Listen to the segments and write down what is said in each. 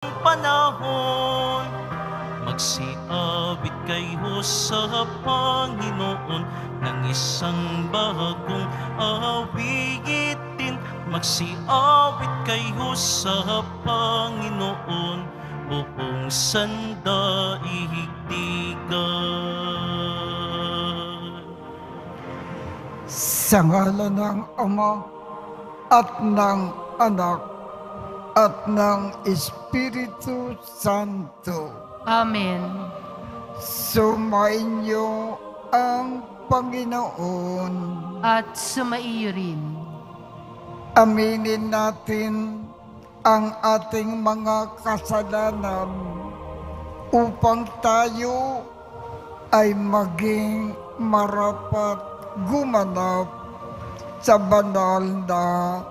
panahon. Magsiawit kayo sa Panginoon ng isang bagong awitin. Magsiawit kayo sa Panginoon, buong sandaigdigan. Sa ngalan ng Ama at ng Anak at ng Espiritu Santo. Amen. Sumainyo ang Panginoon. At sumaiyo rin. Aminin natin ang ating mga kasalanan upang tayo ay maging marapat gumanap sa banal na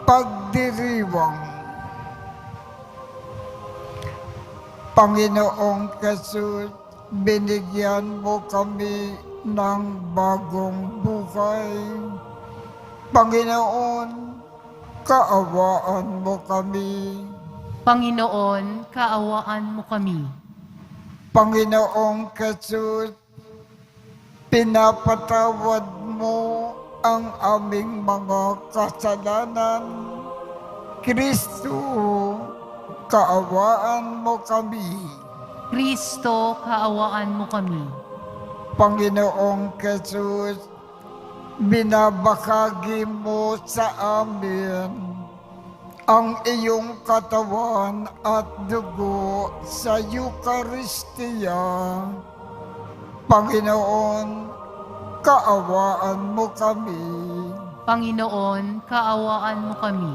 pagdiriwang. Panginoong Jesus, binigyan mo kami ng bagong buhay. Panginoon, kaawaan mo kami. Panginoon, kaawaan mo kami. Panginoong Jesus, pinapatawad mo ang aming mga kasalanan. Kristo, kaawaan mo kami. Kristo, kaawaan mo kami. Panginoong Jesus, binabahagi mo sa amin ang iyong katawan at dugo sa Eucharistia. Panginoon, kaawaan mo kami. Panginoon, kaawaan mo kami.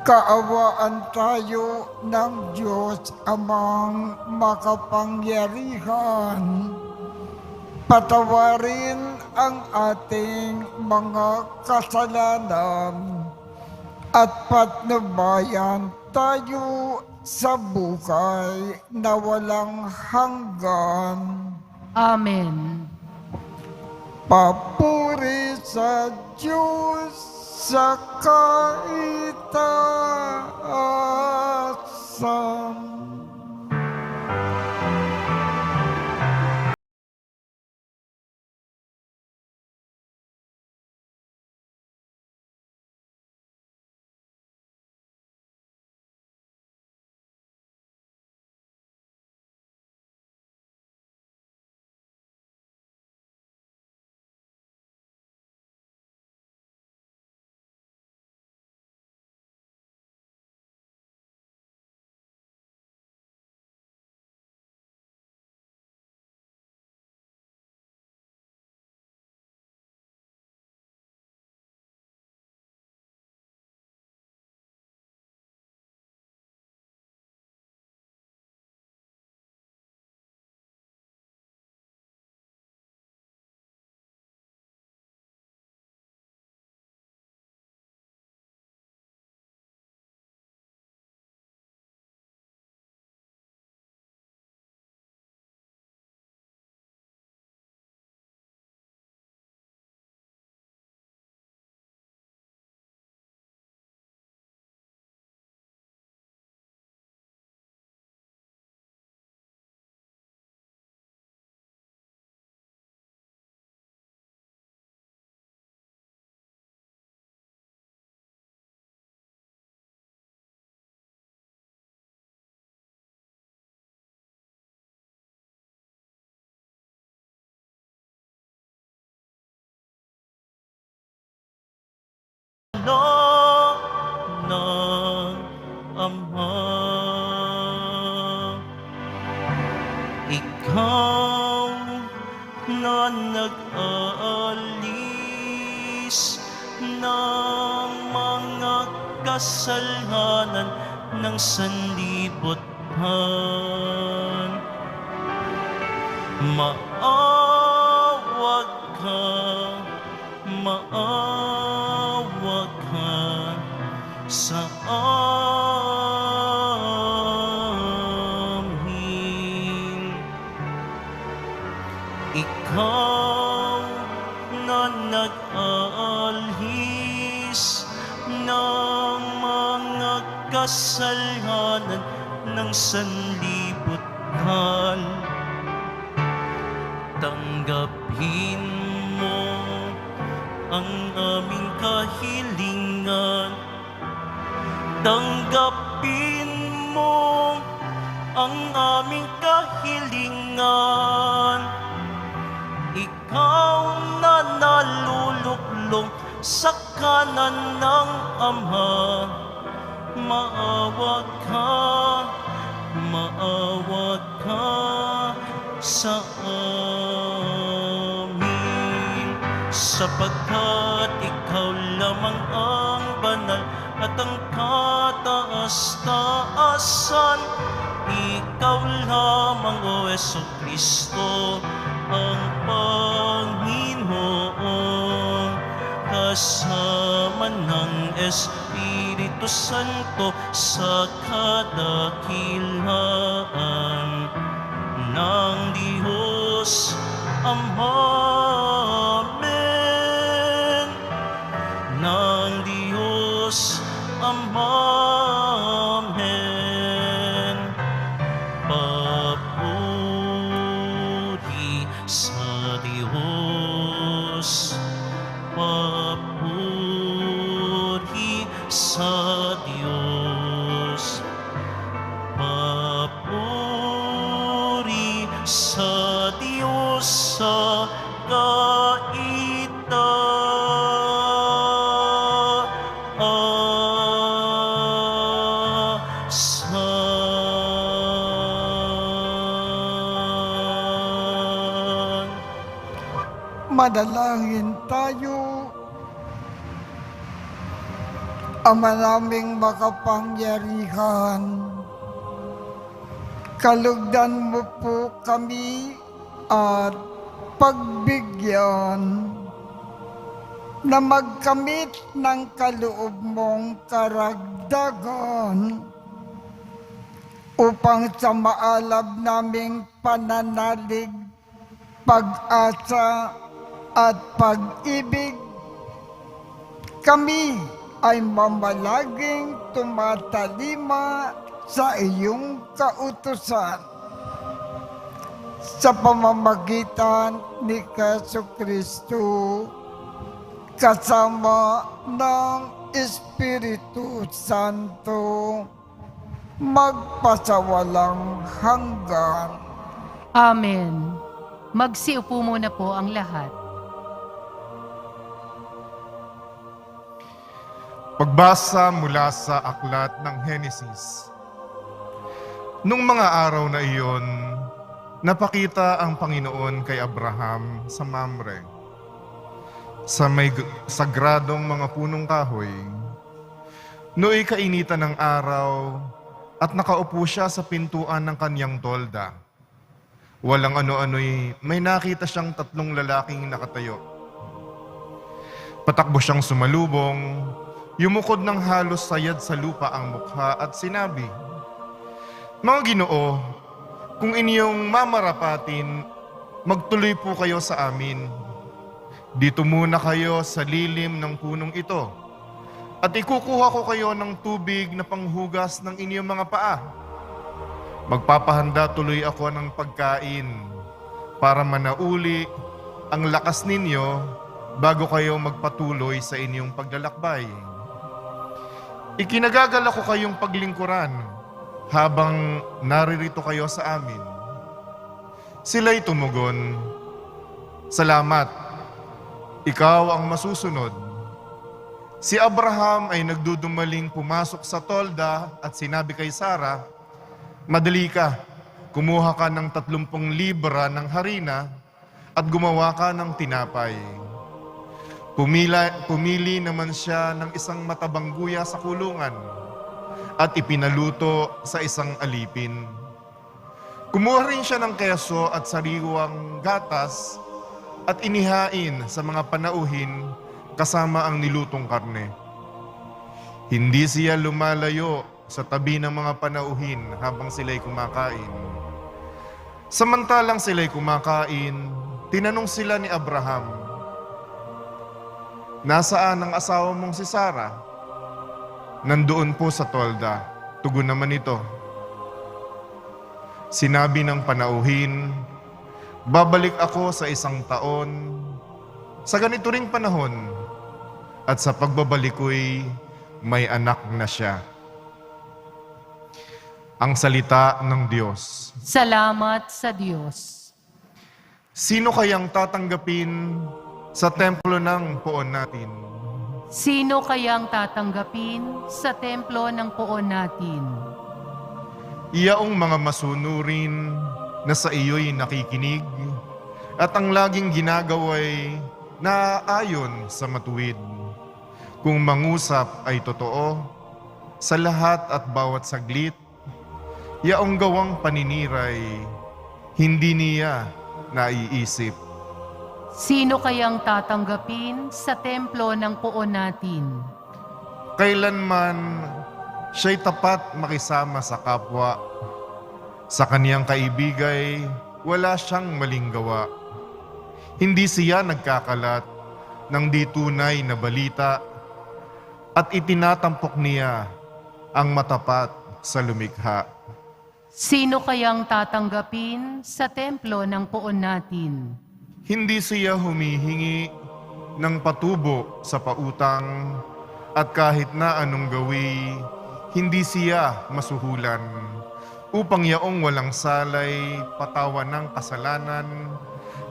Kaawaan tayo ng Diyos Amang makapangyarihan. Patawarin ang ating mga kasalanan at patnubayan tayo sa buhay na walang hanggan. Amen. Papuri sa Diyos sa kaitaasan. Ng Ama, ikaw na nag-aalis ng mga kasalanan ng sanlibutan. Maawag ka, maawag ka sa amin. Ikaw na nag-aalhis ng mga kasalanan ng sanlibutan. Tanggapin mo ang aming kahilingan. Tanggapin mo ang aming kahilingan. Ikaw na naluluklong sa kanan ng Ama, maawa ka sa amin, sapagkat ikaw lamang ang banal at ang kataas-taasan. Ikaw lamang, O Jesucristo, ang Panginoon, kasama ng Espiritu Santo sa kadakilaan ng Diyos Ama. Amen. Ng Diyos Ama. Amen. Papuri sa Diyos. Papuri sa Diyos. Papuri sa Diyos sa kaitaasan. Manalangin tayo. Ama naming makapangyarihan, kalugdan mo po kami at pagbigyan na magkamit ng kaloob mong karagdagan upang sa maalab naming pananalig, pag-asa at pag-ibig, kami ay mamalaging tumatalima sa iyong kautusan sa pamamagitan ni Jesucristo kasama ng Espiritu Santo magpasawalang hanggan. Amen. Magsiupo muna po ang lahat. Pagbasa mula sa aklat ng Henesis. Nung mga araw na iyon, napakita ang Panginoon kay Abraham sa Mamre, sa may sagradong mga punong kahoy. Nooy kainitan ng araw at nakaupo siya sa pintuan ng kanyang tolda. Walang ano-ano'y may nakita siyang 3 lalaking nakatayo. Patakbo siyang sumalubong. Yumukod ng halos sayad sa lupa ang mukha at sinabi, "Mga Ginoo, kung inyong mamarapatin, magtuloy po kayo sa amin. Dito muna kayo sa lilim ng punong ito, at ikukuha ko kayo ng tubig na panghugas ng inyong mga paa. Magpapahanda tuloy ako ng pagkain para manauli ang lakas ninyo bago kayo magpatuloy sa inyong paglalakbay. Ikinagagala ko kayong paglingkuran habang naririto kayo sa amin." Sila'y tumugon, "Salamat, ikaw ang masusunod." Si Abraham ay nagdudumaling pumasok sa tolda at sinabi kay Sarah, "Madali ka, kumuha ka ng 30 libra ng harina at gumawa ka ng tinapay." Pumili naman siya ng isang matabang guya sa kulungan at ipinaluto sa isang alipin. Kumuha rin siya ng keso at sariwang gatas at inihain sa mga panauhin kasama ang nilutong karne. Hindi siya lumalayo sa tabi ng mga panauhin habang sila'y kumakain. Samantalang sila'y kumakain, tinanong sila ni Abraham, "Nasaan ang asawa mong si Sarah?" "Nandoon po sa tolda," tugon naman ito. Sinabi ng panauhin, babalik ako sa 1 taon, sa ganito ring panahon, at sa pagbabalik ko'y may anak na siya. Ang salita ng Diyos. Salamat sa Diyos. Sino kayang tatanggapin sa templo ng poon natin? Sino kayang tatanggapin sa templo ng poon natin? Iyaong mga masunurin na sa iyo'y nakikinig at ang laging ginagaway naaayon sa matuwid. Kung mangusap ay totoo, sa lahat at bawat saglit, yaong gawang paniniray, hindi niya naiisip. Sino kayang tatanggapin sa templo ng poon natin? Kailanman siya'y tapat makisama sa kapwa. Sa kaniyang kaibigay, wala siyang maling gawa. Hindi siya nagkakalat ng di tunay na balita at itinatampok niya ang matapat sa lumikha. Sino kayang tatanggapin sa templo ng poon natin? Hindi siya humihingi ng patubo sa pautang at kahit na anong gawi, hindi siya masuhulan upang yaong walang salay patawan ng kasalanan.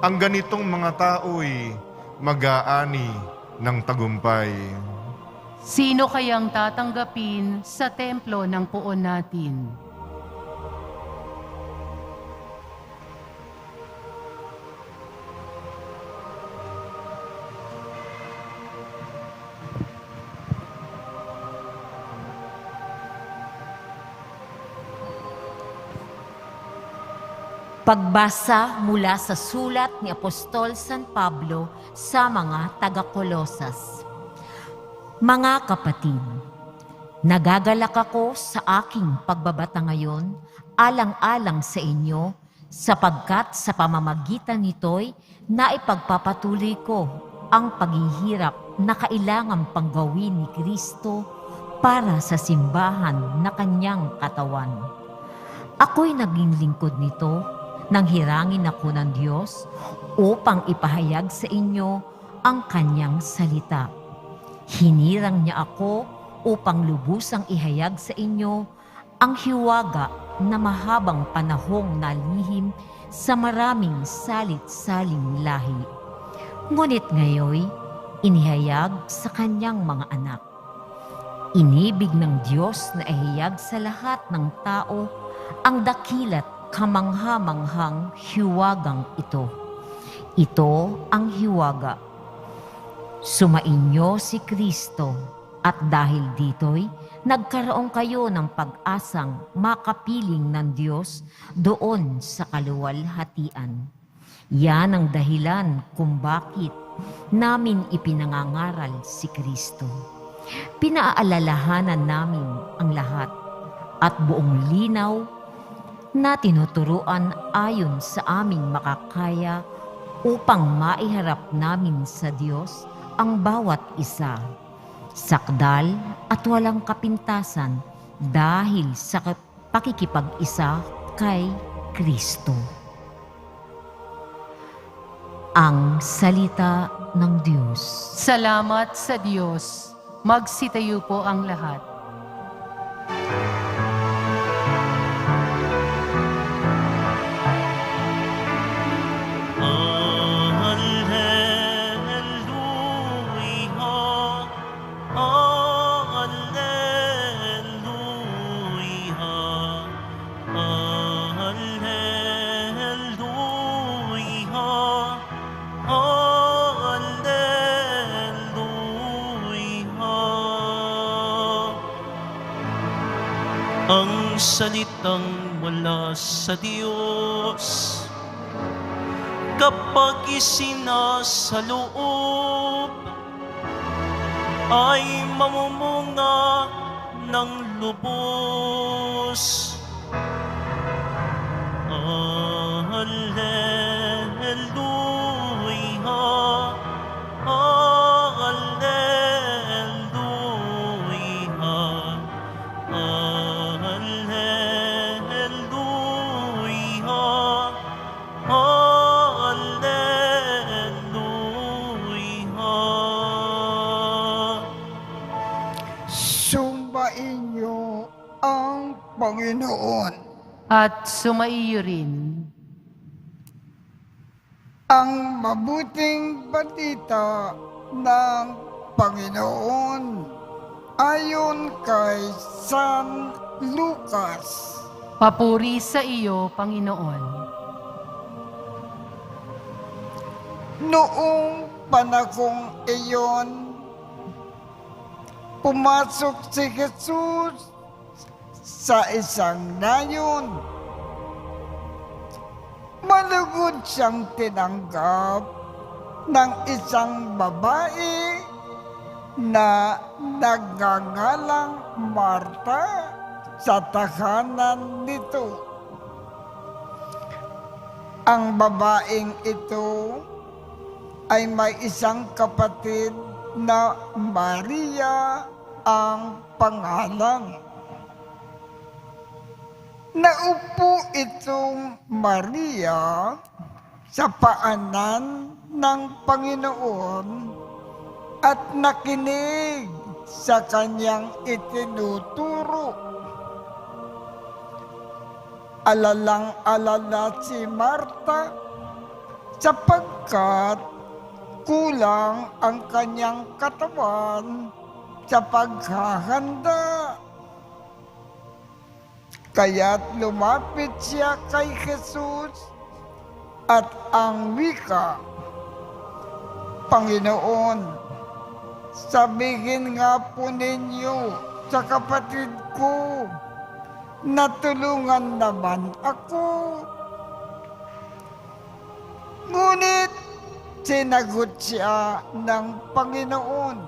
Ang ganitong mga tao'y mag-aani ng tagumpay. Sino kayang tatanggapin sa templo ng poon natin? Pagbasa mula sa sulat ni Apostol San Pablo sa mga taga-Kolosas. Mga kapatid, nagagalak ako sa aking pagbabata ngayon, alang-alang sa inyo, sapagkat sa pamamagitan nito'y naipagpapatuloy ko ang paghihirap na kailangang panggawin ni Kristo para sa simbahan na kanyang katawan. Ako'y naging lingkod nito nang hirangin ako ng Diyos upang ipahayag sa inyo ang kanyang salita. Hinirang niya ako upang lubusang ihayag sa inyo ang hiwaga na mahabang panahong nalihim sa maraming salit-saling lahi. Ngunit ngayon, inihayag sa kanyang mga anak. Inibig ng Diyos na ihayag sa lahat ng tao ang dakilat kamangha-manghang hiwagang ito. Ito ang hiwaga. Sumainyo si Kristo at dahil dito'y nagkaroon kayo ng pag-asang makapiling ng Diyos doon sa kaluwalhatian. Yan ang dahilan kung bakit namin ipinangangaral si Kristo. Pinaalalahanan namin ang lahat at buong linaw na tinuturuan ayon sa aming makakaya upang maiharap namin sa Diyos ang bawat isa, sakdal at walang kapintasan dahil sa pakikipag-isa kay Kristo. Ang salita ng Diyos. Salamat sa Diyos. Magsitayo po ang lahat. Ang salitang mula sa Diyos, kapag isinasaloob, ay mamumunga ng lubos. Alleluia, alleluia, alleluia. Panginoon. at sumaiyo rin. Ang mabuting balita ng Panginoon ayon kay San Lucas. Papuri sa iyo, Panginoon. Noong panahong iyon, pumasok si Jesus sa isang nayon. Malugod siyang tinanggap ng isang babae na nagngangalang Marta sa tahanan nito. Ang babaeng ito ay may isang kapatid na Maria ang pangalan. Naupo itong Maria sa paanan ng Panginoon at nakinig sa kanyang itinuturo. Alalang-alala si Marta sapagkat kulang ang kanyang katawan sa paghahanda. Kaya't lumapit siya kay Jesus at ang wika, Panginoon, sabihin nga po ninyo sa kapatid ko na tulungan naman ako. Ngunit sinagot siya ng Panginoon,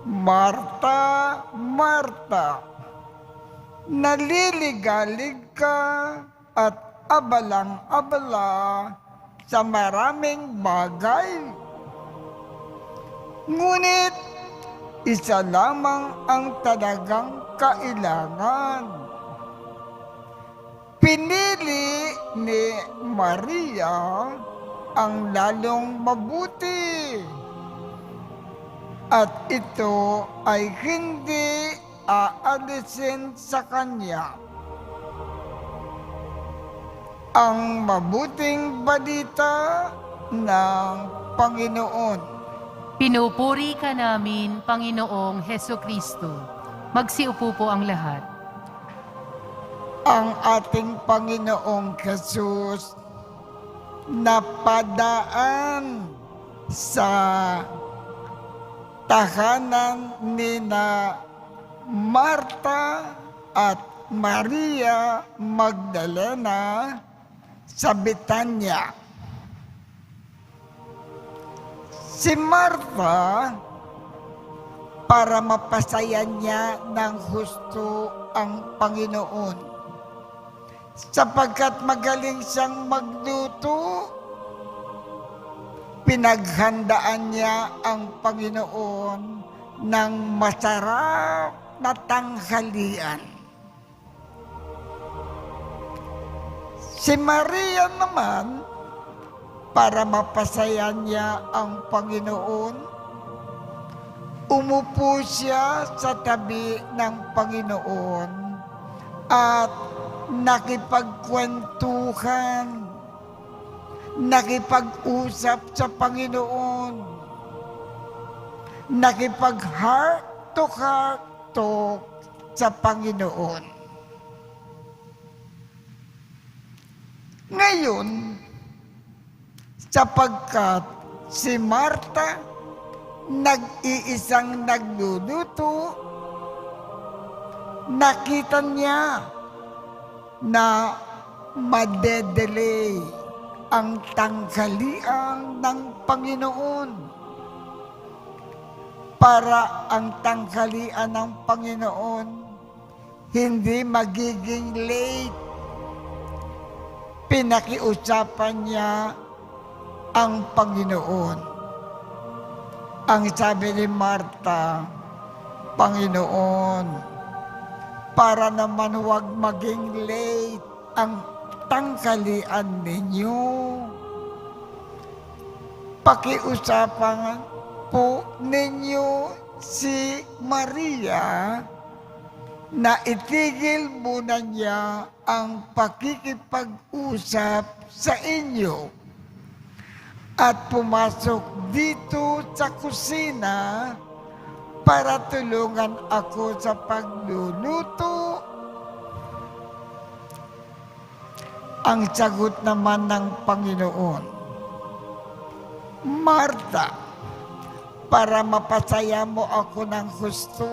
Marta, Marta, naliligalig ka at abalang-abala sa maraming bagay. Ngunit isa lamang ang talagang kailangan. Pinili ni Maria ang lalong mabuti at ito ay hindi aalisin sa kanya. Ang mabuting balita ng Panginoon. Pinupuri ka namin, Panginoong Hesukristo. Magsiupo po ang lahat. Ang ating Panginoong Jesus napadaan sa tahanan ni na Marta at Maria Magdalena sa Betania. Si Marta, para mapasaya niya ng husto ang Panginoon, sapagkat magaling siyang magluto, pinaghandaan niya ang Panginoon ng masarap na tanghalian. Si Maria naman, para mapasaya niya ang Panginoon, umupo siya sa tabi ng Panginoon at nakipagkwentuhan, nakipag-usap sa Panginoon, nakipag-heart to heart talk sa Panginoon. Ngayon, sapagkat si Marta nag-iisang nagluluto, nakita niya na madedelay ang tanghalian ng Panginoon. Para ang tanghalian ng Panginoon hindi magiging late. Pinakiusapan niya ang Panginoon. Ang sabi ni Marta, Panginoon, para naman huwag maging late ang tanghalian ninyo, pakiusapan po ninyo si Maria na itigil muna niya ang pakikipag-usap sa inyo at pumasok dito sa kusina para tulungan ako sa pagluluto. Ang sagot naman ng Panginoon, Marta, para mapasaya mo ako ng husto,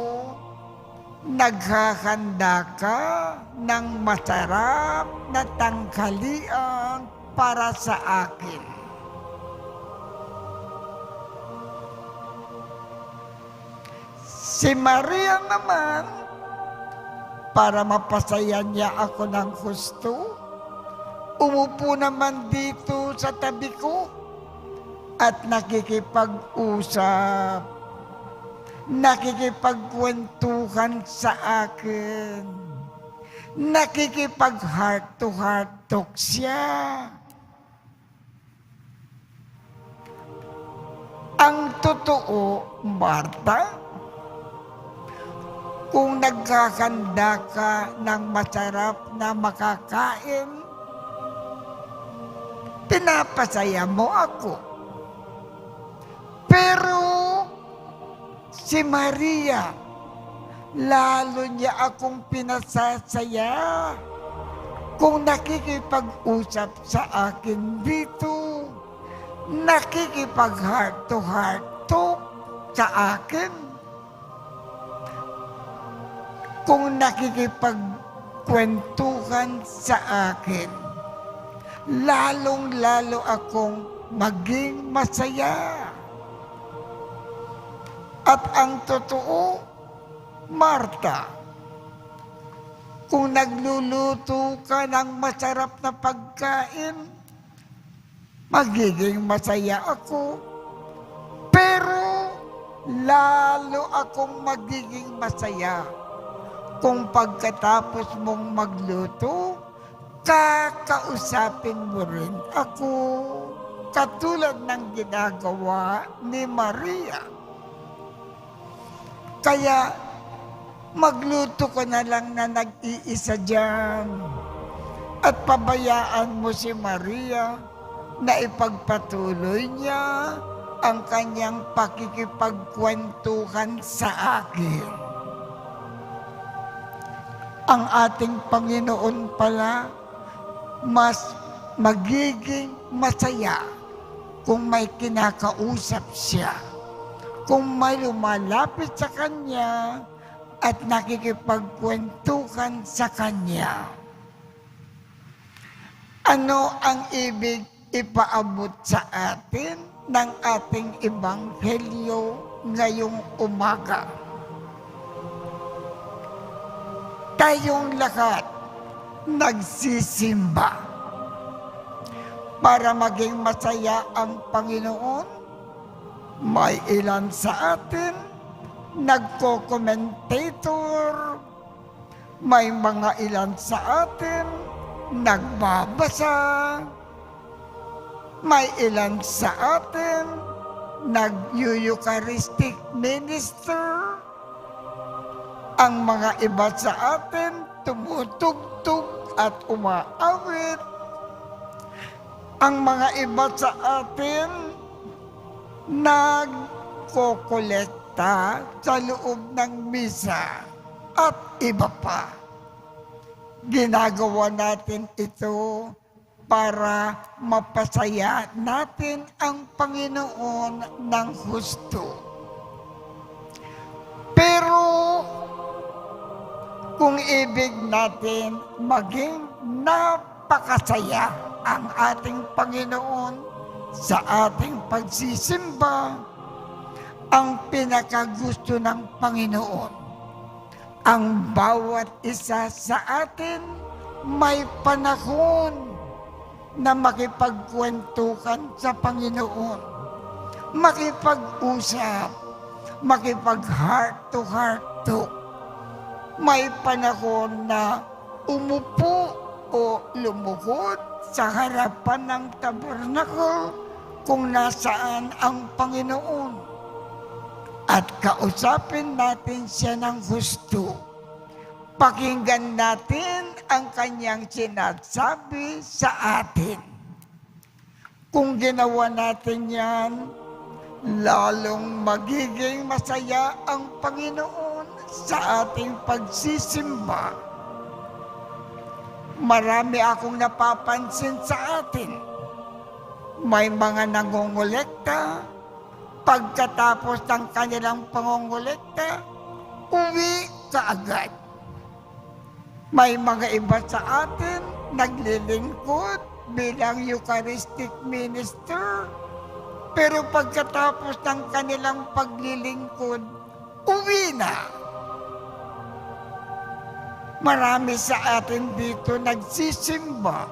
naghahanda ka ng masarap na tanghalian para sa akin. Si Maria naman, para mapasaya niya ako ng husto, umupo naman dito sa tabi ko at nakikipag-usap, nakikipagkwentuhan sa akin, nakikipag-heart to heart talk siya. Ang totoo, Marta, kung nagkakanda ka ng masarap na makakain, pinapasaya mo ako. Pero si Maria, lalo niya akong pinasasaya kung nakikipag-usap sa akin dito, nakikipag-heart to heart talk sa akin, kung nakikipagkwentuhan sa akin, lalong-lalo akong maging masaya. At ang totoo, Marta, kung nagluluto ka ng masarap na pagkain, magiging masaya ako. Pero lalo akong magiging masaya kung pagkatapos mong magluto, kakausapin mo rin ako, katulad ng ginagawa ni Maria. Kaya magluto ko na lang na nag-iisa dyan at pabayaan mo si Maria na ipagpatuloy niya ang kanyang pakikipagkwentuhan sa akin. Ang ating Panginoon pala mas magiging masaya kung may kinakausap siya, kung may lumalapit sa Kanya at nakikipagkwentuhan sa Kanya. Ano ang ibig ipaabot sa atin ng ating Ebanghelyo ngayong umaga? Tayong lahat nagsisimba para maging masaya ang Panginoon. May ilan sa atin nagko-commentator, may mga ilan sa atin nagbabasa, may ilan sa atin nag-Eucharistic minister, ang mga iba sa atin tumutugtog at umaawit. Ang mga iba sa atin nagkokolekta sa loob ng misa at iba pa. Ginagawa natin ito para mapasaya natin ang Panginoon ng husto. Pero kung ibig natin maging napakasaya ang ating Panginoon sa ating pagsisimba, ang pinakagusto ng Panginoon, ang bawat isa sa atin may panahon na makipagkwentuhan sa Panginoon, makipag-usap, makipag-heart to heart talk. May panahon na umupo o lumuhod sa harapan ng tabernacle kung nasaan ang Panginoon at kausapin natin siya ng husto Pakinggan natin ang kanyang sinasabi sa atin. Kung ginawa natin yan, lalong magiging masaya ang Panginoon sa ating pagsisimba. Marami akong napapansin sa atin. May mga nangongolekta, pagkatapos ng kanilang pangongolekta, uwi kaagad. May mga iba sa atin naglilingkod bilang Eucharistic minister, pero pagkatapos ng kanilang paglilingkod, uwi na. Marami sa atin dito nagsisimba.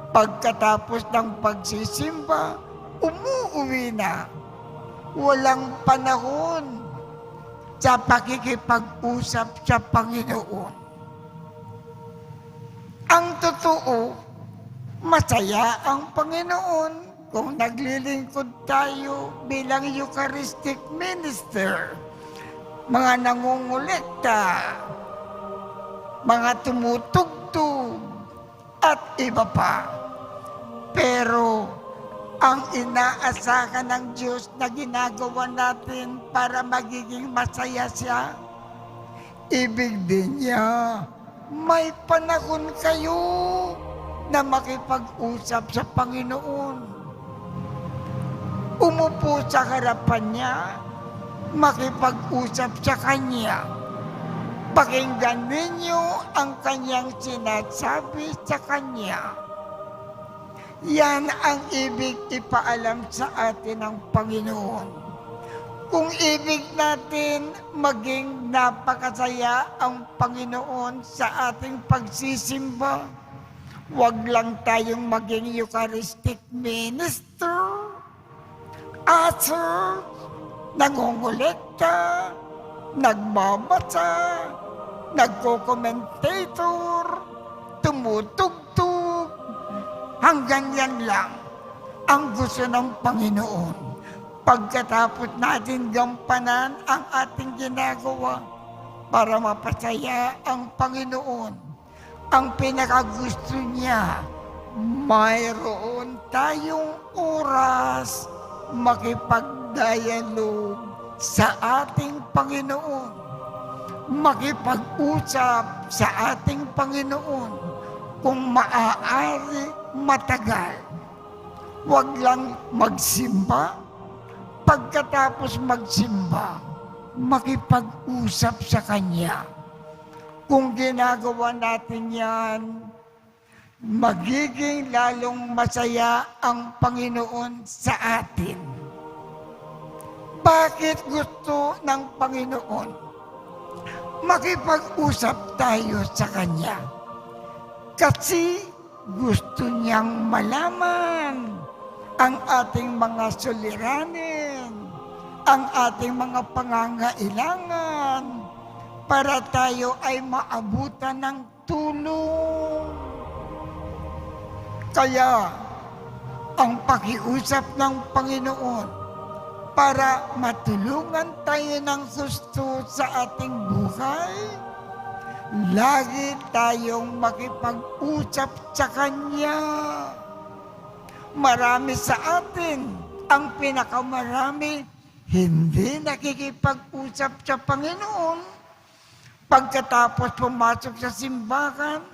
Pagkatapos ng pagsisimba, umuuwi na. Walang panahon sa pakikipag-usap sa Panginoon. Ang totoo, masaya ang Panginoon kung naglilingkod tayo bilang Eucharistic minister, mga nangungulekta, mga tumutugtog, at iba pa. Pero ang inaasahan ng Diyos na ginagawa natin para magiging masaya siya, ibig din niya, may panahon kayo na makipag-usap sa Panginoon. Umupo sa harapan niya, makipag-usap sa Kanya. Pakinggan ninyo ang Kanyang sinasabi sa Kanya. Yan ang ibig ipaalam sa atin ng Panginoon. Kung ibig natin maging napakasaya ang Panginoon sa ating pagsisimba, huwag lang tayong maging Eucharistic minister, usher, nangongolekta, nagbabasa, nagko-commentator, tumutugtog. Hanggang yan lang ang gusto ng Panginoon. Pagkatapos natin gampanan ang ating ginagawa para mapasaya ang Panginoon, ang pinakagusto niya, mayroon tayong oras makipag-dialogue sa ating Panginoon, makipag-usap sa ating Panginoon, kung maaari matagal. Huwag lang magsimba, pagkatapos magsimba, makipag-usap sa Kanya. Kung ginagawa natin yan, magiging lalong masaya ang Panginoon sa atin. Bakit gusto ng Panginoon makipag-usap tayo sa Kanya? Kasi gusto niyang malaman ang ating mga suliranin, ang ating mga pangangailangan, para tayo ay maabutan ng tulong. Kaya, ang pakiusap ng Panginoon para matulungan tayo ng gusto sa ating buhay, lagi tayong makipag-usap sa Kanya. Marami sa atin, ang pinakamarami, hindi nakikipag-usap sa Panginoon. Pagkatapos pumasok sa simbahan,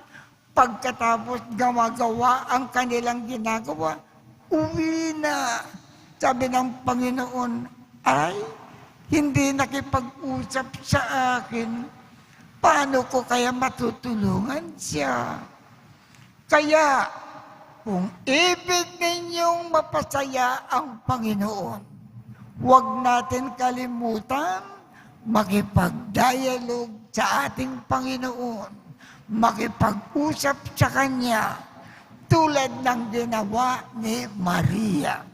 pagkatapos gumagawa ang kanilang ginagawa, uwi na. Sabi ng Panginoon, ay, hindi nakipag-usap sa akin. Paano ko kaya matutulungan siya? Kaya, kung ibig ninyong mapasaya ang Panginoon, huwag natin kalimutan makipag-dialogue sa ating Panginoon, makipag-usap sa Kanya, tulad ng ginawa ni Maria.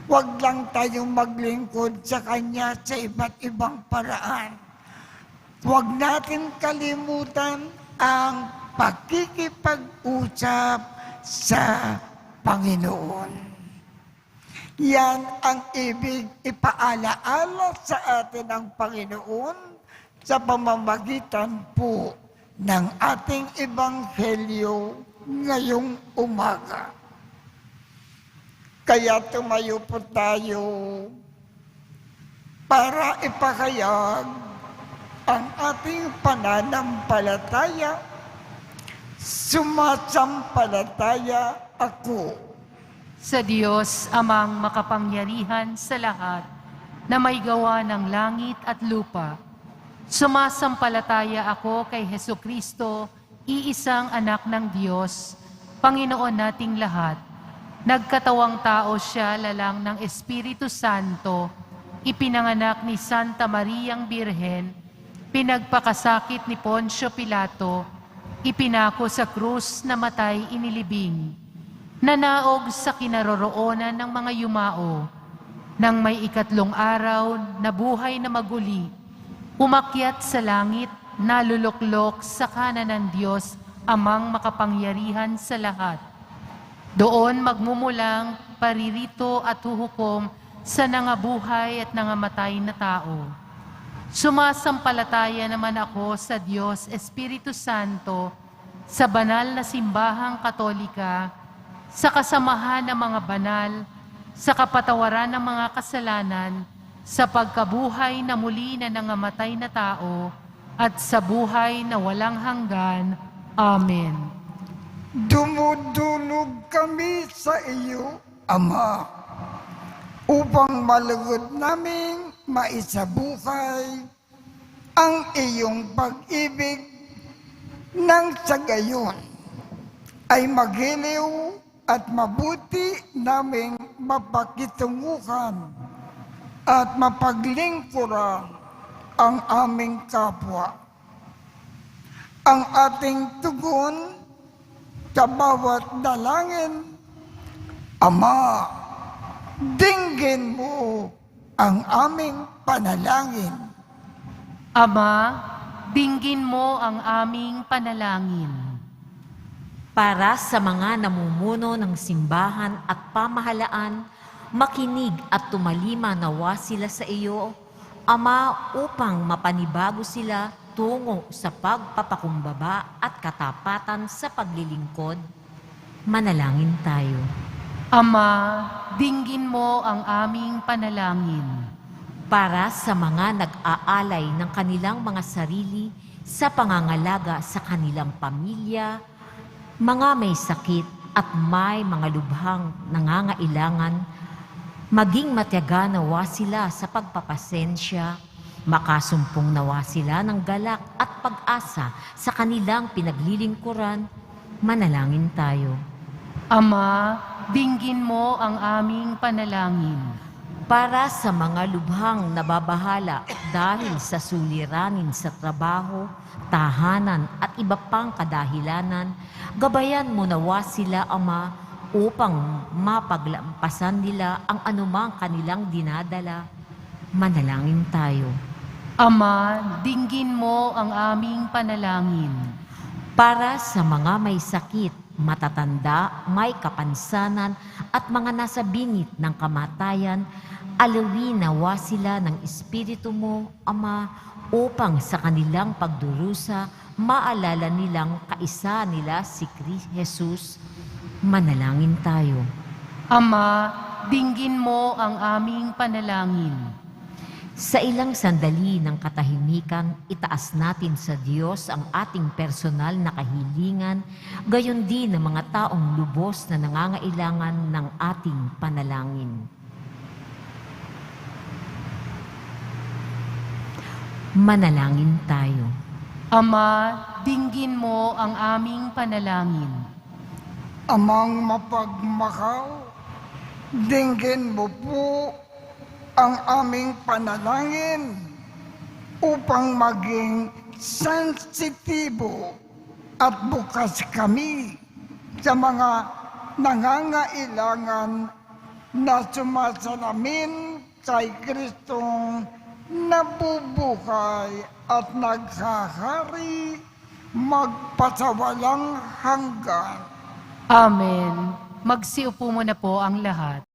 Huwag lang tayong maglingkod sa Kanya sa iba't ibang paraan. Huwag natin kalimutan ang pakikipag-usap sa Panginoon. Yan ang ibig ipaalaala sa atin ng Panginoon sa pamamagitan po ng ating ebanghelyo ngayong umaga. Kaya tumayo po tayo para ipakayag ang ating pananampalataya. Sumasampalataya ako Sa Diyos, Amang makapangyarihan sa lahat, na may gawa ng langit at lupa. Sumasampalataya ako kay Hesukristo, iisang anak ng Diyos, Panginoon nating lahat. Nagkatawang tao siya lalang ng Espiritu Santo, ipinanganak ni Santa Mariang Birhen, pinagpakasakit ni Poncio Pilato, ipinako sa krus, namatay, inilibing. Nanaog sa kinaroroonan ng mga yumao, nang may ikatlong araw, nabuhay na maguli, umakyat sa langit, naluluklok sa kanan ng Diyos, Amang makapangyarihan sa lahat. Doon magmumulang paririto at huhukom sa nangabuhay at nangamatay na tao. Sumasampalataya naman ako sa Diyos Espiritu Santo, sa banal na simbahang katolika, sa kasamahan ng mga banal, sa kapatawaran ng mga kasalanan, sa pagkabuhay na muli na nangamatay na tao, at sa buhay na walang hanggan. Amen. dumudulog kami sa iyo, Ama, upang malugod naming maisabuhay ang iyong pag-ibig, nang sa gayon ay magiliw at mabuti naming mapakitunguhan at mapaglingkuran ang aming kapwa. Ang ating tugon sa bawat dalangin, Ama, dinggin mo ang aming panalangin. Ama, dinggin mo ang aming panalangin. Para sa mga namumuno ng simbahan at pamahalaan, makinig at tumalima nawa sila sa iyo, Ama, upang mapanibago sila tungo sa pagpapakumbaba at katapatan sa paglilingkod. Manalangin tayo. Ama, dinggin mo ang aming panalangin. Para sa mga nag-aalay ng kanilang mga sarili sa pangangalaga sa kanilang pamilya, mga may sakit at may mga lubhang nangangailangan, maging matiyaga nawa sila sa pagpapasensya, makasumpong nawa sila ng galak at pag-asa sa kanilang pinaglilingkuran. Manalangin tayo. Ama, dinggin mo ang aming panalangin. Para sa mga lubhang nababahala dahil sa suliranin sa trabaho, tahanan at iba pang kadahilanan, gabayan mo nawa sila, Ama, upang mapaglampasan nila ang anumang kanilang dinadala. Manalangin tayo. Ama, dinggin mo ang aming panalangin. Para sa mga may sakit, matatanda, may kapansanan at mga nasa bingit ng kamatayan, alawin nawa sila ng Espiritu mo, Ama, upang sa kanilang pagdurusa, maalala nilang kaisa nila si Jesus. Manalangin tayo. Ama, dinggin mo ang aming panalangin. Sa ilang sandali ng katahimikan, itaas natin sa Diyos ang ating personal na kahilingan, gayon din ng mga taong lubos na nangangailangan ng ating panalangin. Manalangin tayo. Ama, dinggin mo ang aming panalangin. Amang mapagmakaw, dinggin mo po ang aming panalangin upang maging sensitibo at bukas kami sa mga nangangailangan na sumasalamin kay Kristong nabubuhay at naghahari magpasawalang hanggan. Amen. Magsiupo muna po ang lahat.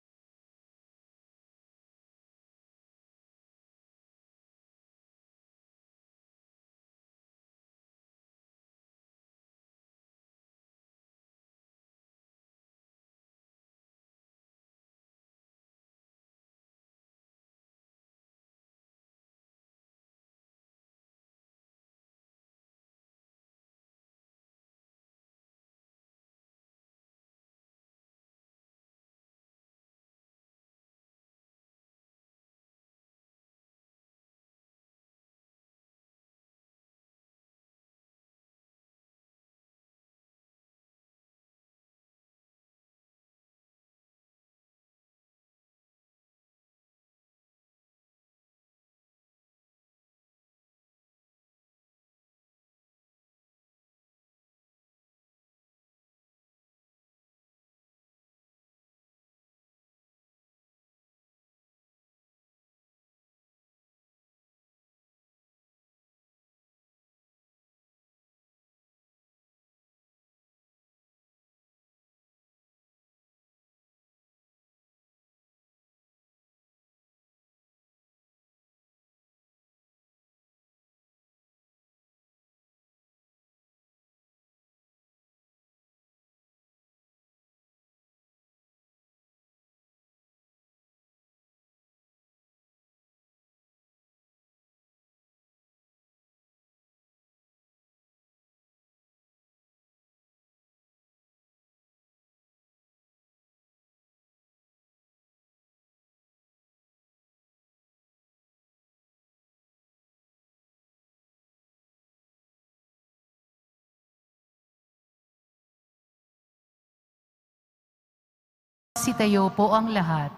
Sitayo po ang lahat.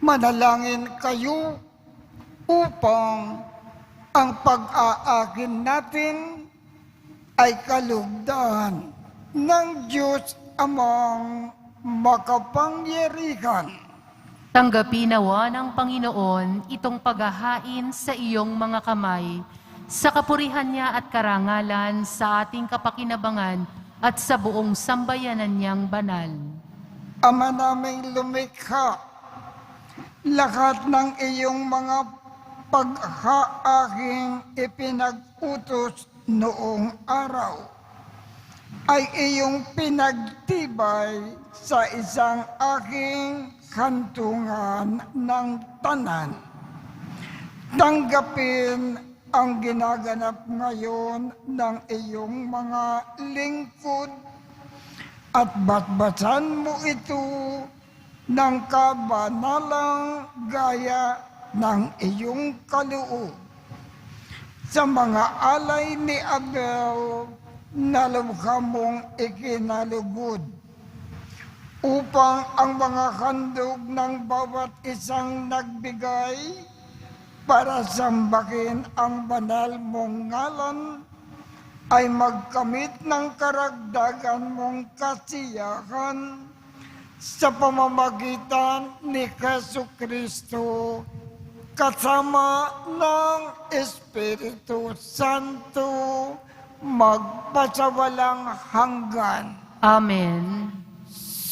Manalangin kayo upang ang pag-aakin natin ay kalugdan ng Diyos amang makapangyarihan. Tanggapin nawa ng Panginoon itong paghahain sa iyong mga kamay, sa kapurihan niya at karangalan sa ating kapakinabangan at sa buong sambayanan niyang banal. Ama naming lumikha, lahat ng iyong mga paghahaing ipinag-utos noong araw ay iyong pinagtibay sa isang aking hantungan ng tanan. Tanggapin ang ginaganap ngayon ng iyong mga lingkod at batbasan mo ito ng kabanalang gaya ng iyong kaloob. Sa mga alay ni Abel na lubha mong ikinalugod, upang ang mga handog ng bawat isang nagbigay para sambahin ang banal mong ngalan ay magkamit ng karagdagan mong kasiyahan sa pamamagitan ni Jesucristo kasama ng Espiritu Santo magpasawalang hanggan. Amen.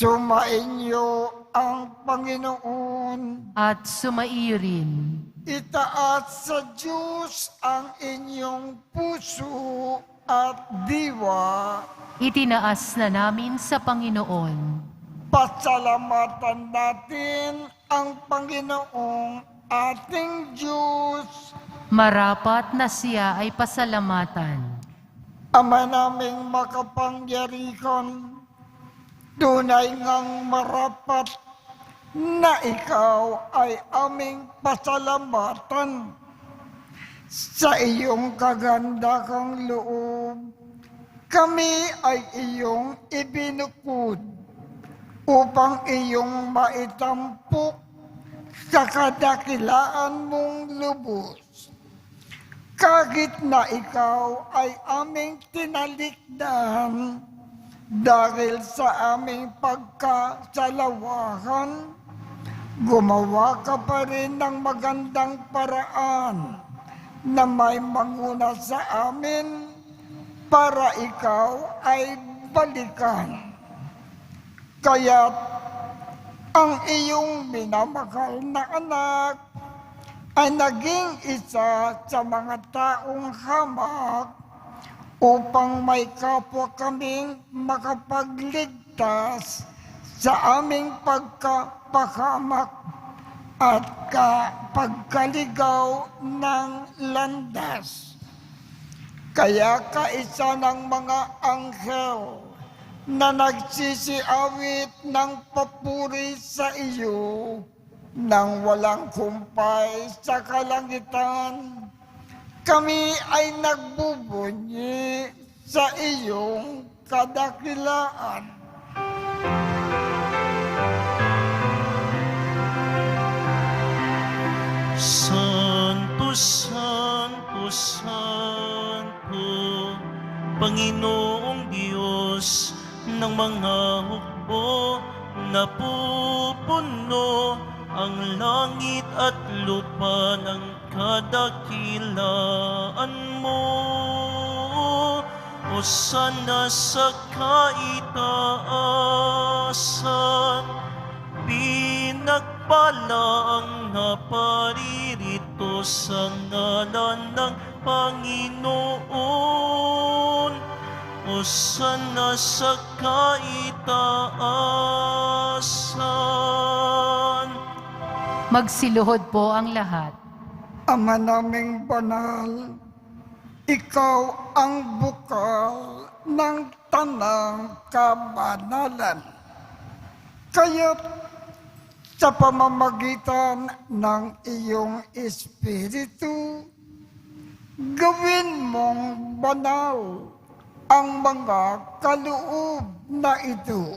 Sumainyo ang Panginoon. At sumaiyo rin. Itaas sa Diyos ang inyong puso at diwa. Itinaas na namin sa Panginoon. Pasalamatan natin ang Panginoong ating Diyos. Marapat na siya ay pasalamatan. Ama naming makapangyarihan, tunay ngang marapat na ikaw ay aming pasalamatan sa iyong kagandahang loob. Kami ay iyong ibinukod upang iyong maitampok sa kadakilaan mong lubos. Kahit na ikaw ay aming tinalikdan dahil sa aming pagkasalawahan, gumawa ka pa rin ng magandang paraan na may manguna sa amin para ikaw ay balikan. Kaya't ang iyong minamahal na anak ay naging isa sa mga taong hamak upang may kapwa kaming makapagligtas sa aming pagkapahamak at pagkaligaw ng landas. Kaya kaisa ng mga anghel na nagsisiawit ng papuri sa iyo nang walang kumpay sa kalangitan, kami ay nagbubunyi sa iyong kadakilaan. Santo, Santo, Santo, Panginoong Diyos ng mga hukbo, napupuno ang langit at lupa ng kadakilaan mo. O sana sa kaitaasan, pinagpala ang naparirito sa ngalan ng Panginoon. O sana sa kaitaasan. Magsiluhod po ang lahat. Ama naming banal, ikaw ang bukal ng tanang kabanalan. Kaya't sa pamamagitan ng iyong Espiritu, gawin mong banal ang mga kaloob na ito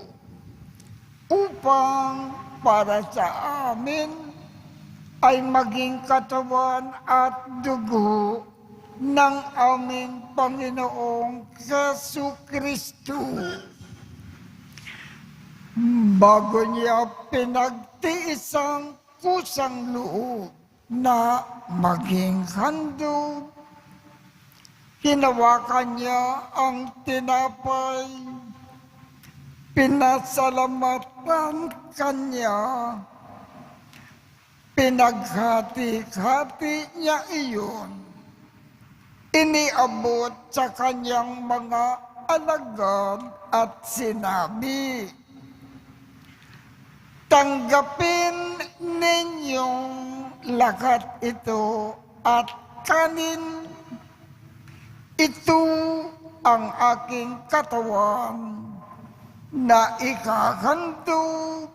upang para sa amin ay maging katawan at dugo ng aming Panginoong Jesucristo. Bago niya pinagtiis ang kusang loob na maging handog, hinawakan niya ang tinapay, pinasalamatan kanya, pinaghati-hati niya iyon, iniabot sa kanyang mga alagad at sinabi, "Tanggapin ninyong lahat ito at kanin. Ito ang aking katawan na ikahandog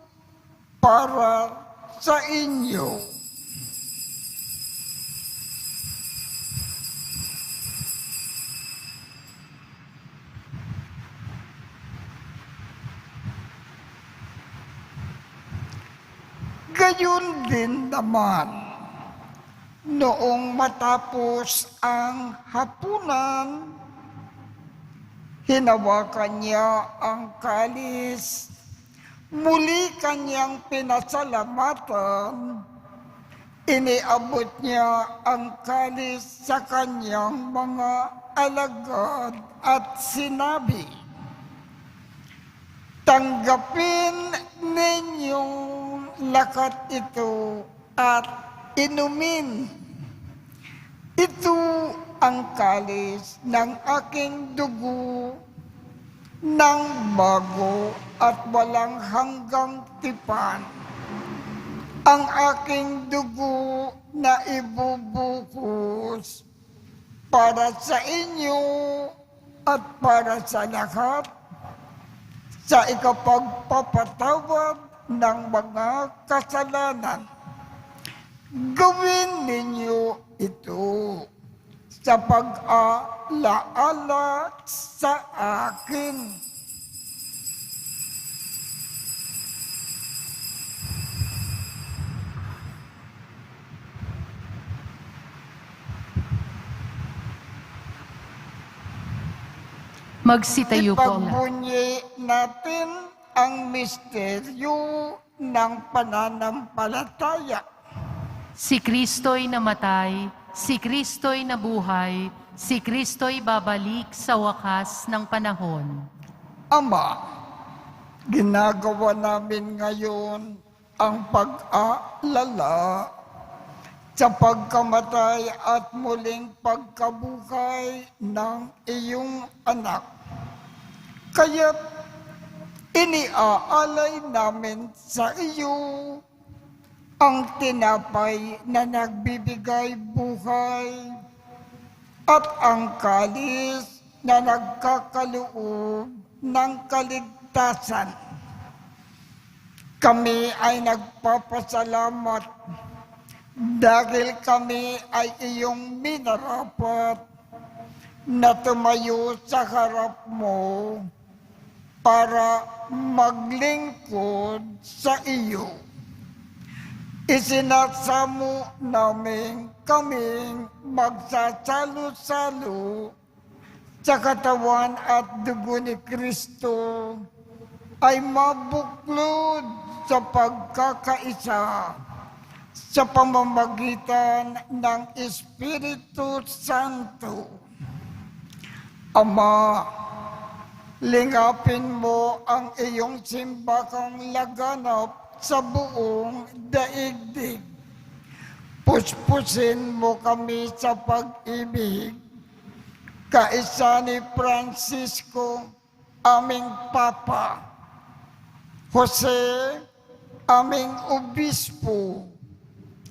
para sa inyo." Gayon din naman, noong matapos ang hapunan, hinawakan niya ang kalis, muli kanyang pinasalamatan, iniabot niya ang kalis sa kanyang mga alagad at sinabi, "Tanggapin ninyong lahat ito at inumin. Ito ang kalis ng aking dugo ng bago at walang hanggang tipan. Ang aking dugo na ibubuhos para sa inyo at para sa lahat sa ikapagpapatawad ng mga kasalanan. Gawin ninyo ito sa pag-alaala sa akin." Magsitayo po ang lahat. Ipagbunyi natin ang misteryo ng pananampalataya. Si Kristo'y namatay, si Kristo'y nabuhay, si Kristo'y babalik sa wakas ng panahon. Ama, ginagawa namin ngayon ang pag-aalala sa pagkamatay at muling pagkabuhay ng iyong anak. Kaya't iniaalay namin sa iyo ang tinapay na nagbibigay buhay at ang kalis na nagkakaloob ng kaligtasan. Kami ay nagpapasalamat dahil kami ay iyong minarapat na tumayo sa harap mo para maglingkod sa iyo. Isinasamo namin kaming magsasalo-salo sa katawan at dugo ni Kristo ay mabuklod sa pagkakaisa sa pamamagitan ng Espiritu Santo. Ama, lingapin mo ang iyong simbahang laganap sa buong daigdig. Puspusin mo kami sa pag-ibig, kaisa ni Francisco, aming Papa, Jose, aming Obispo,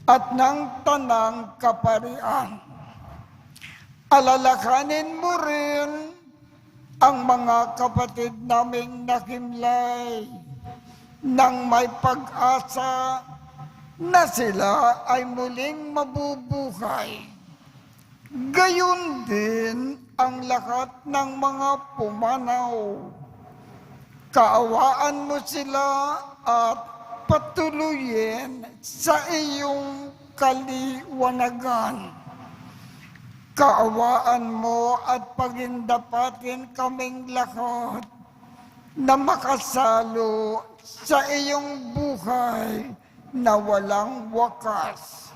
at ng Tanang Kaparian. Alalakanin mo rin ang mga kapatid naming nakimlay nang may pag-asa na sila ay muling mabubuhay. Gayon din ang lahat ng mga pumanaw. Kaawaan mo sila at patuloyin sa iyong kaliwanagan. Kaawaan mo at pagindapatin kaming lahat na makasalo sa iyong buhay na walang wakas.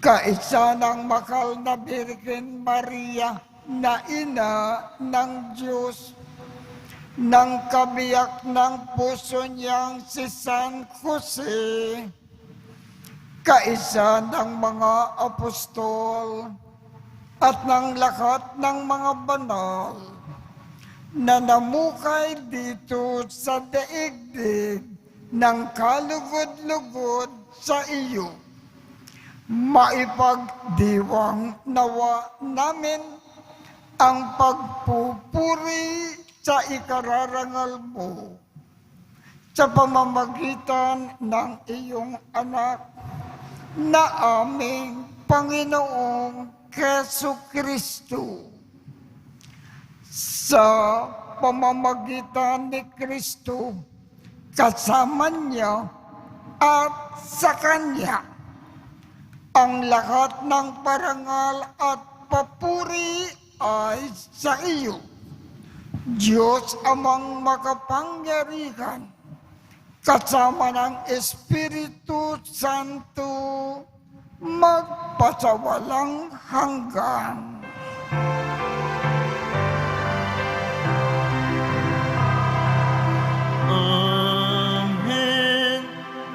Kaisa ng makal na Birhen Maria na ina ng Diyos, ng kabiyak ng puso niyang si San Jose, kaisa ng mga apostol at ng lahat ng mga banal na namukay dito sa daigdig ng kalugod-lugod sa iyo. Maipagdiwang nawa namin ang pagpupuri sa ikararangal mo sa pamamagitan ng iyong anak na aming Panginoong Jesucristo. Sa pamamagitan ni Kristo, kasama niya at sa Kanya, ang lahat ng parangal at papuri ay sa iyo, Diyos Amang makapangyarihan, kasama ng Espiritu Santo, magpasawalang hanggan. Amen.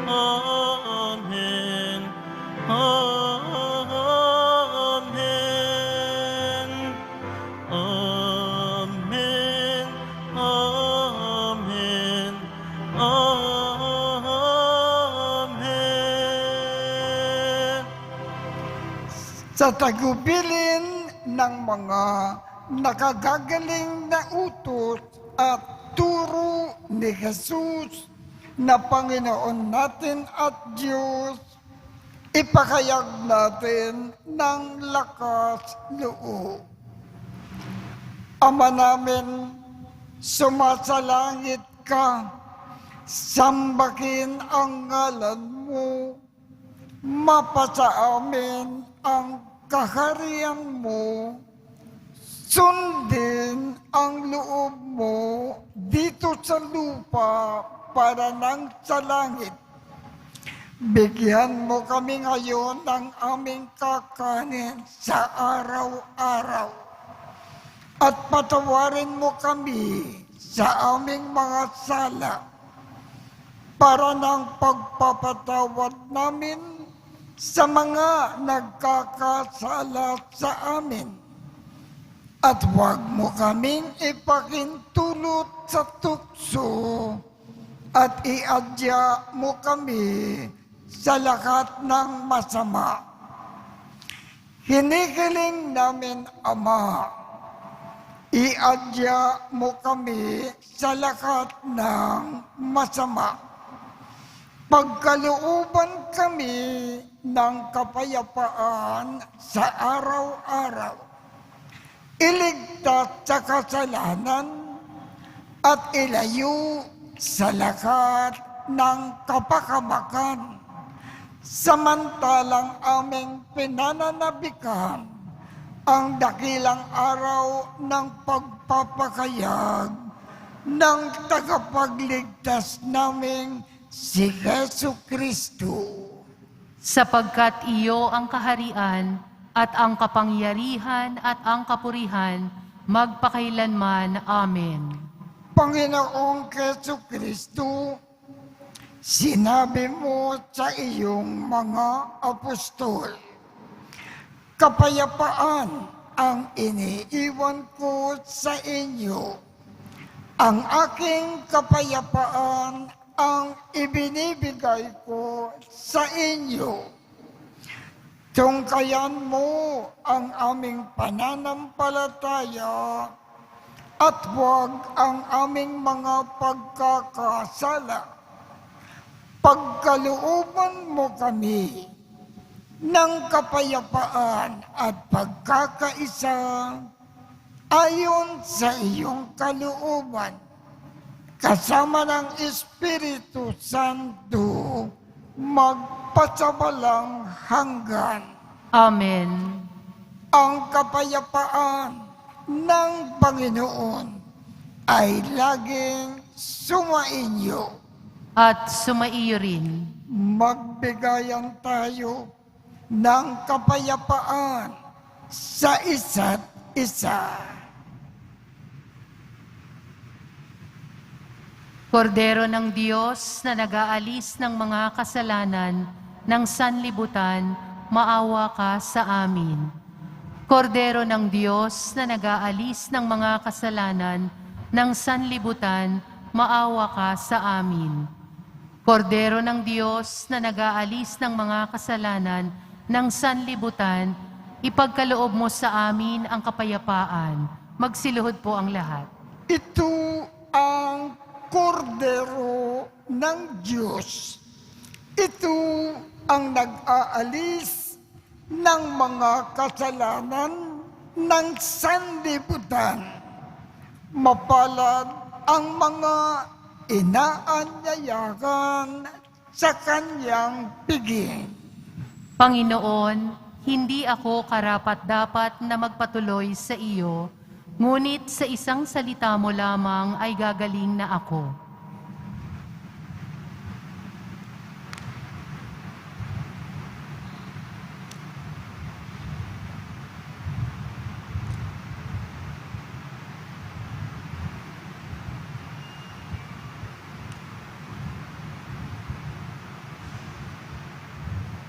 Amen. Amen. Amen. Amen. Amen. Sa tagubilin ng mga nakagagaling na utos at turo ni Jesus na Panginoon natin at Diyos, ipakayag natin ng lakas loob. Ama namin, sumasalangit ka, sambahin ang ngalan mo, mapasa amin ang kaharian mo, sundin ang loob mo dito sa lupa para nang sa langit. Bigyan mo kami ngayon ng aming kakanin sa araw-araw. At patawarin mo kami sa aming mga sala para ng pagpapatawad namin sa mga nagkakasala sa amin. At huwag mo kaming ipakintulot sa tukso at iadya mo kami sa lahat ng masama. Hinihiling namin, Ama, iadya mo kami sa lahat ng masama. Pagkalooban kami ng kapayapaan sa araw-araw. Iligtas sa kasalanan at ilayo sa lahat ng kapakamakan, samantalang aming pinananabikan ang dakilang araw ng pagpapakayag ng tagapagligtas naming si Jesucristo. Sapagkat iyo ang kaharian at ang kapangyarihan at ang kapurihan magpakailanman. Amen. Panginoong Jesucristo, sinabi mo sa iyong mga apostol, kapayapaan ang iniiwan ko sa inyo. Ang aking kapayapaan ang ibinibigay ko sa inyo. Tungkayan mo ang aming pananampalataya at huwag ang aming mga pagkakasala. Pagkalooban mo kami ng kapayapaan at pagkakaisa ayon sa iyong kalooban kasama ng Espiritu Santo, magpasawalang hanggan. Amen. Ang kapayapaan ng Panginoon ay laging sumainyo. At sumaiyo rin. Magbigayan tayo ng kapayapaan sa isa't isa. Kordero ng Diyos na nag-aalis ng mga kasalanan ng sanlibutan, maawa ka sa amin. Kordero ng Diyos na nag-aalis ng mga kasalanan ng sanlibutan, maawa ka sa amin. Kordero ng Diyos na nag-aalis ng mga kasalanan ng sanlibutan, ipagkaloob mo sa amin ang kapayapaan. Magsiluhod po ang lahat. Ito ang kordero ng Diyos. Ito ang nag-aalis ng mga kasalanan ng sanlibutan. Mapalad ang mga inaanyayahan sa kanyang piging. Panginoon, hindi ako karapat-dapat na magpatuloy sa iyo, ngunit sa isang salita mo lamang ay gagaling na ako.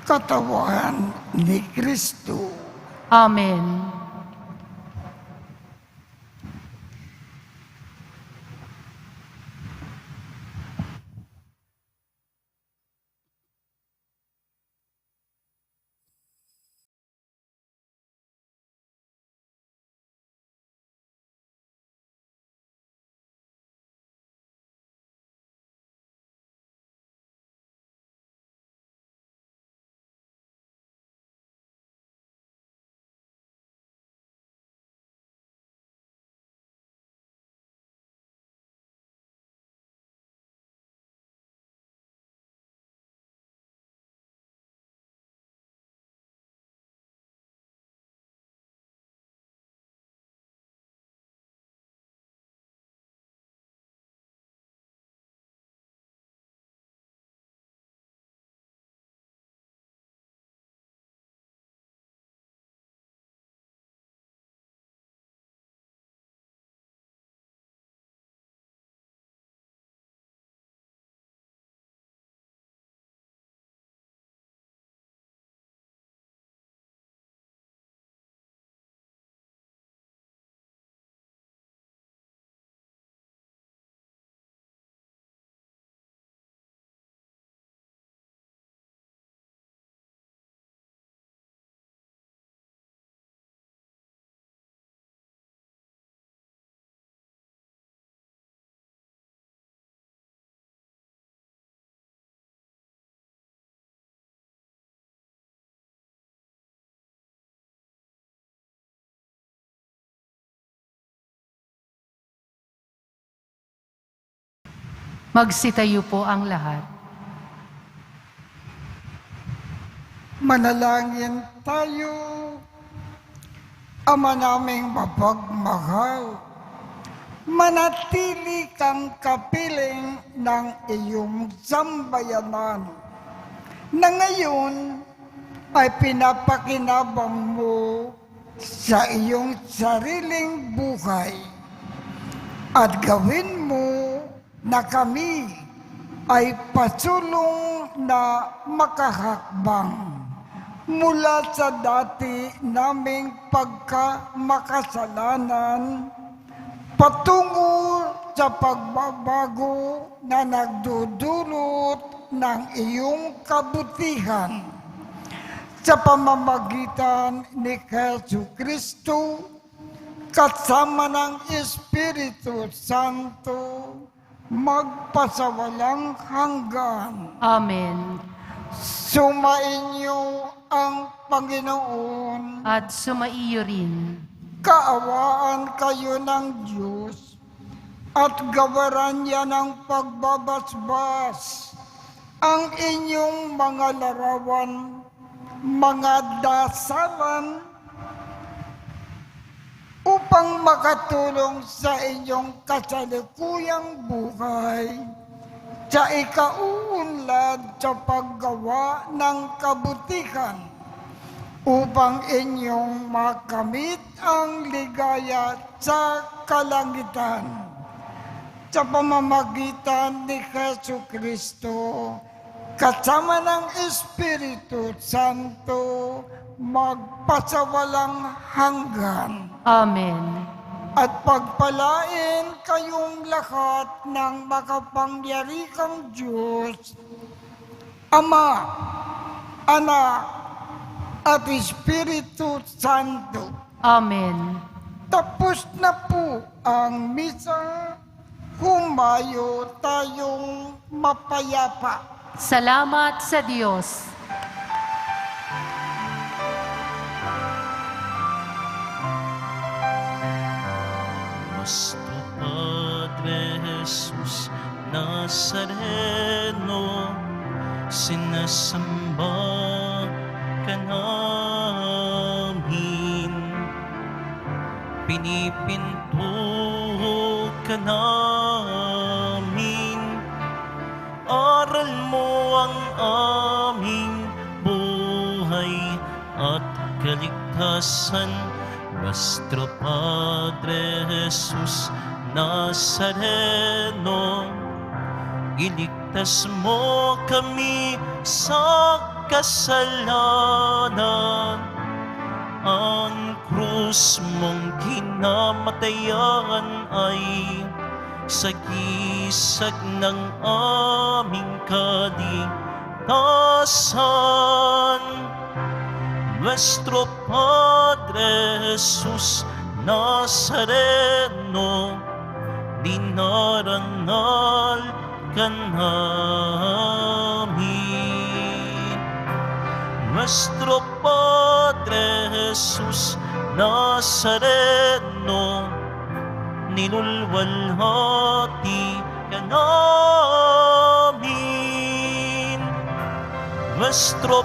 Katawan ni Kristo. Amen. Magsitayo po ang lahat. Manalangin tayo. Ama naming mapagmahal, manatili kang kapiling ng iyong sambayanan na ngayon ay pinapakinabang mo sa iyong sariling buhay at gawin mo na kami ay pasulong na makahakbang mula sa dati naming pagkamakasalanan patungo sa pagbabago na nagdudulot ng iyong kabutihan sa pamamagitan ni Jesucristo kasama ng Espiritu Santo magpasawalang hanggan. Amen. Sumainyo ang Panginoon. At sumaiyo rin. Kaawaan kayo ng Diyos at gawaran niya ng pagbabasbas ang inyong mga larawan, mga dasalan, upang makatulong sa inyong kasalukuyang buhay sa ikauunlad sa paggawa ng kabutihan upang inyong makamit ang ligaya sa kalangitan sa pamamagitan ni Jesu Kristo kasama ng Espiritu Santo magpasawalang hanggan. Amen. At pagpalain kayong lahat ng makapangyarihang Diyos, Ama, Anak, at Espiritu Santo. Amen. Tapos na po ang misa, humayo tayong mapayapa. Salamat sa Diyos. Nuestro Padre Jesus Nazareno, sinasamba ka namin, pinipinto ka namin, aral mo ang aming buhay at kaligtasan. Nuestro Padre Jesus Nazareno, iligtas mo kami sa kasalanan. Ang krus mong kinamatayan ay sagisag ng aming kaligtasan. Nuestro Padre Jesus Nazareno, dinarangal ka namin. Nuestro Padre Jesus Nazareno, nilulwalhati ka namin. Nuestro